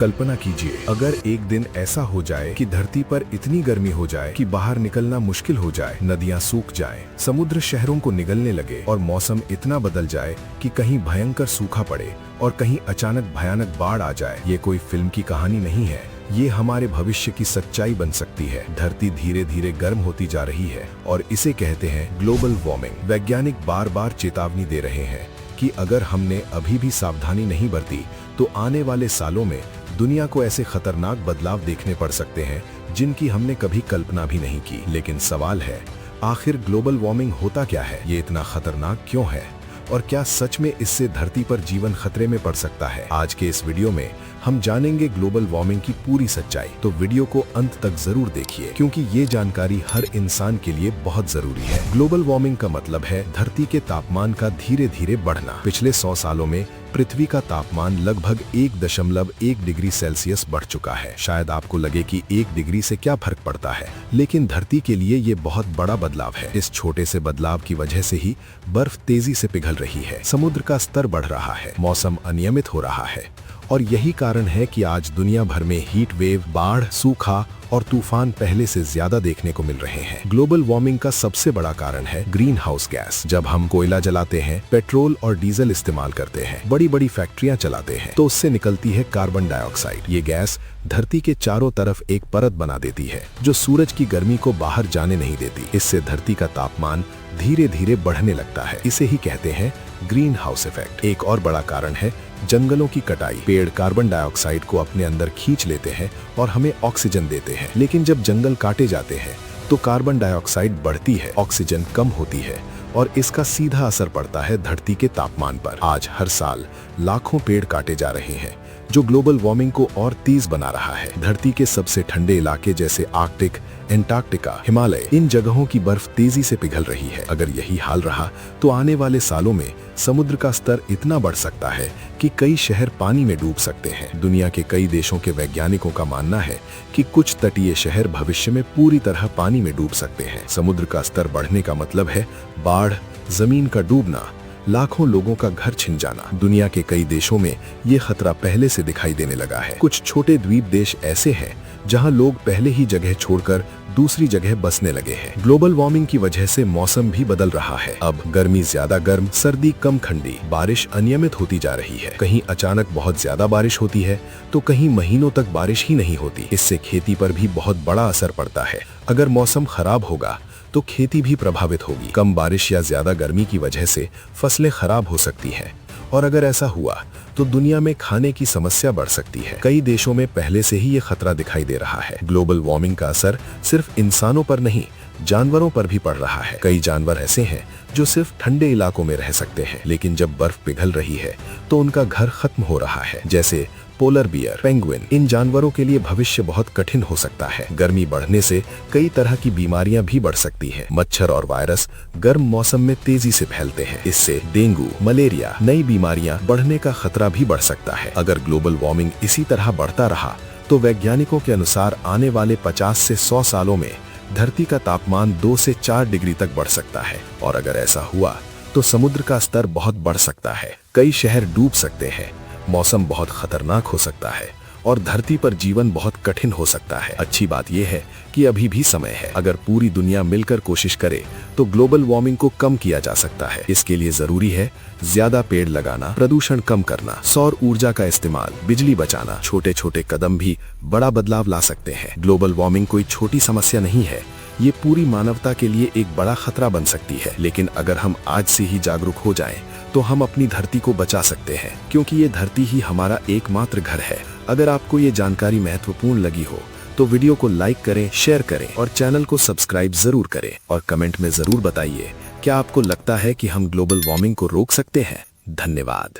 कल्पना कीजिए, अगर एक दिन ऐसा हो जाए कि धरती पर इतनी गर्मी हो जाए कि बाहर निकलना मुश्किल हो जाए, नदियां सूख जाएं, समुद्र शहरों को निगलने लगे और मौसम इतना बदल जाए कि कहीं भयंकर सूखा पड़े और कहीं अचानक भयानक बाढ़ आ जाए। ये कोई फिल्म की कहानी नहीं है, ये हमारे भविष्य की सच्चाई बन सकती है। धरती धीरे धीरे गर्म होती जा रही है और इसे कहते हैं ग्लोबल वार्मिंग। वैज्ञानिक बार बार चेतावनी दे रहे हैं कि अगर हमने अभी भी सावधानी नहीं बरती तो आने वाले सालों में दुनिया को ऐसे खतरनाक बदलाव देखने पड़ सकते हैं जिनकी हमने कभी कल्पना भी नहीं की। लेकिन सवाल है, आखिर ग्लोबल वार्मिंग होता क्या है, ये इतना खतरनाक क्यों है और क्या सच में इससे धरती पर जीवन खतरे में पड़ सकता है? आज के इस वीडियो में हम जानेंगे ग्लोबल वार्मिंग की पूरी सच्चाई। तो वीडियो को अंत तक जरूर देखिए क्योंकि ये जानकारी हर इंसान के लिए बहुत जरूरी है। ग्लोबल वार्मिंग का मतलब है धरती के तापमान का धीरे धीरे बढ़ना। पिछले 100 सालों में पृथ्वी का तापमान लगभग 1.1 डिग्री सेल्सियस बढ़ चुका है। शायद आपको लगे कि 1 डिग्री से क्या फर्क पड़ता है, लेकिन धरती के लिए ये बहुत बड़ा बदलाव है। इस छोटे से बदलाव की वजह से ही बर्फ तेजी से पिघल रही है, समुद्र का स्तर बढ़ रहा है, मौसम अनियमित हो रहा है और यही कारण है कि आज दुनिया भर में हीट वेव, बाढ़, सूखा और तूफान पहले से ज्यादा देखने को मिल रहे हैं। ग्लोबल वार्मिंग का सबसे बड़ा कारण है ग्रीन हाउस गैस। जब हम कोयला जलाते हैं, पेट्रोल और डीजल इस्तेमाल करते हैं, बड़ी बड़ी फैक्ट्रियां चलाते हैं, तो उससे निकलती है कार्बन डाइऑक्साइड। ये गैस धरती के चारों तरफ एक परत बना देती है जो सूरज की गर्मी को बाहर जाने नहीं देती। इससे धरती का तापमान धीरे धीरे बढ़ने लगता है। इसे ही कहते हैं ग्रीन हाउस इफेक्ट। एक और बड़ा कारण है जंगलों की कटाई। पेड़ कार्बन डाइऑक्साइड को अपने अंदर खींच लेते हैं और हमें ऑक्सीजन देते हैं, लेकिन जब जंगल काटे जाते हैं तो कार्बन डाइऑक्साइड बढ़ती है, ऑक्सीजन कम होती है और इसका सीधा असर पड़ता है धरती के तापमान पर। आज हर साल लाखों पेड़ काटे जा रहे हैं जो ग्लोबल वार्मिंग को और तेज बना रहा है। धरती के सबसे ठंडे इलाके जैसे आर्कटिक, एंटार्क्टिका, हिमालय, इन जगहों की बर्फ तेजी से पिघल रही है। अगर यही हाल रहा तो आने वाले सालों में समुद्र का स्तर इतना बढ़ सकता है कि कई शहर पानी में डूब सकते हैं। दुनिया के कई देशों के वैज्ञानिकों का मानना है कि कुछ तटीय शहर भविष्य में पूरी तरह पानी में डूब सकते हैं। समुद्र का स्तर बढ़ने का मतलब है बाढ़, जमीन का डूबना, लाखों लोगों का घर छिन जाना। दुनिया के कई देशों में ये खतरा पहले से दिखाई देने लगा है। कुछ छोटे द्वीप देश ऐसे हैं जहां लोग पहले ही जगह छोड़कर दूसरी जगह बसने लगे हैं। ग्लोबल वार्मिंग की वजह से मौसम भी बदल रहा है। अब गर्मी ज्यादा गर्म, सर्दी कम ठंडी, बारिश अनियमित होती जा रही है। कहीं अचानक बहुत ज्यादा बारिश होती है तो कहीं महीनों तक बारिश ही नहीं होती। इससे खेती पर भी बहुत बड़ा असर पड़ता है। अगर मौसम खराब होगा तो खेती भी प्रभावित होगी। कम बारिश या ज्यादा गर्मी की वजह से फसलें खराब हो सकती हैं और अगर ऐसा हुआ तो दुनिया में खाने की समस्या बढ़ सकती है। कई देशों में पहले से ही ये खतरा दिखाई दे रहा है। ग्लोबल वार्मिंग का असर सिर्फ इंसानों पर नहीं, जानवरों पर भी पड़ रहा है। कई जानवर ऐसे हैं जो सिर्फ ठंडे इलाकों में रह सकते हैं, लेकिन जब बर्फ पिघल रही है तो उनका घर खत्म हो रहा है, जैसे पोलर बियर, पेंगुइन। इन जानवरों के लिए भविष्य बहुत कठिन हो सकता है। गर्मी बढ़ने से कई तरह की बीमारियां भी बढ़ सकती हैं। मच्छर और वायरस गर्म मौसम में तेजी से फैलते हैं। इससे डेंगू, मलेरिया, नई बीमारियां बढ़ने का खतरा भी बढ़ सकता है। अगर ग्लोबल वार्मिंग इसी तरह बढ़ता रहा तो वैज्ञानिकों के अनुसार आने वाले 50 से 100 सालों में धरती का तापमान 2 से 4 डिग्री तक बढ़ सकता है और अगर ऐसा हुआ तो समुद्र का स्तर बहुत बढ़ सकता है। कई शहर डूब सकते हैं, मौसम बहुत खतरनाक हो सकता है और धरती पर जीवन बहुत कठिन हो सकता है। अच्छी बात यह है कि अभी भी समय है। अगर पूरी दुनिया मिलकर कोशिश करे तो ग्लोबल वार्मिंग को कम किया जा सकता है। इसके लिए जरूरी है ज्यादा पेड़ लगाना, प्रदूषण कम करना, सौर ऊर्जा का इस्तेमाल, बिजली बचाना। छोटे छोटे कदम भी बड़ा बदलाव ला सकते हैं। ग्लोबल वार्मिंग कोई छोटी समस्या नहीं है, ये पूरी मानवता के लिए एक बड़ा खतरा बन सकती है। लेकिन अगर हम आज से ही जागरूक हो जाएं, तो हम अपनी धरती को बचा सकते हैं, क्योंकि ये धरती ही हमारा एकमात्र घर है। अगर आपको ये जानकारी महत्वपूर्ण लगी हो तो वीडियो को लाइक करें, शेयर करें और चैनल को सब्सक्राइब जरूर करें और कमेंट में जरूर बताइए क्या आपको लगता है कि हम ग्लोबल वार्मिंग को रोक सकते हैं। धन्यवाद।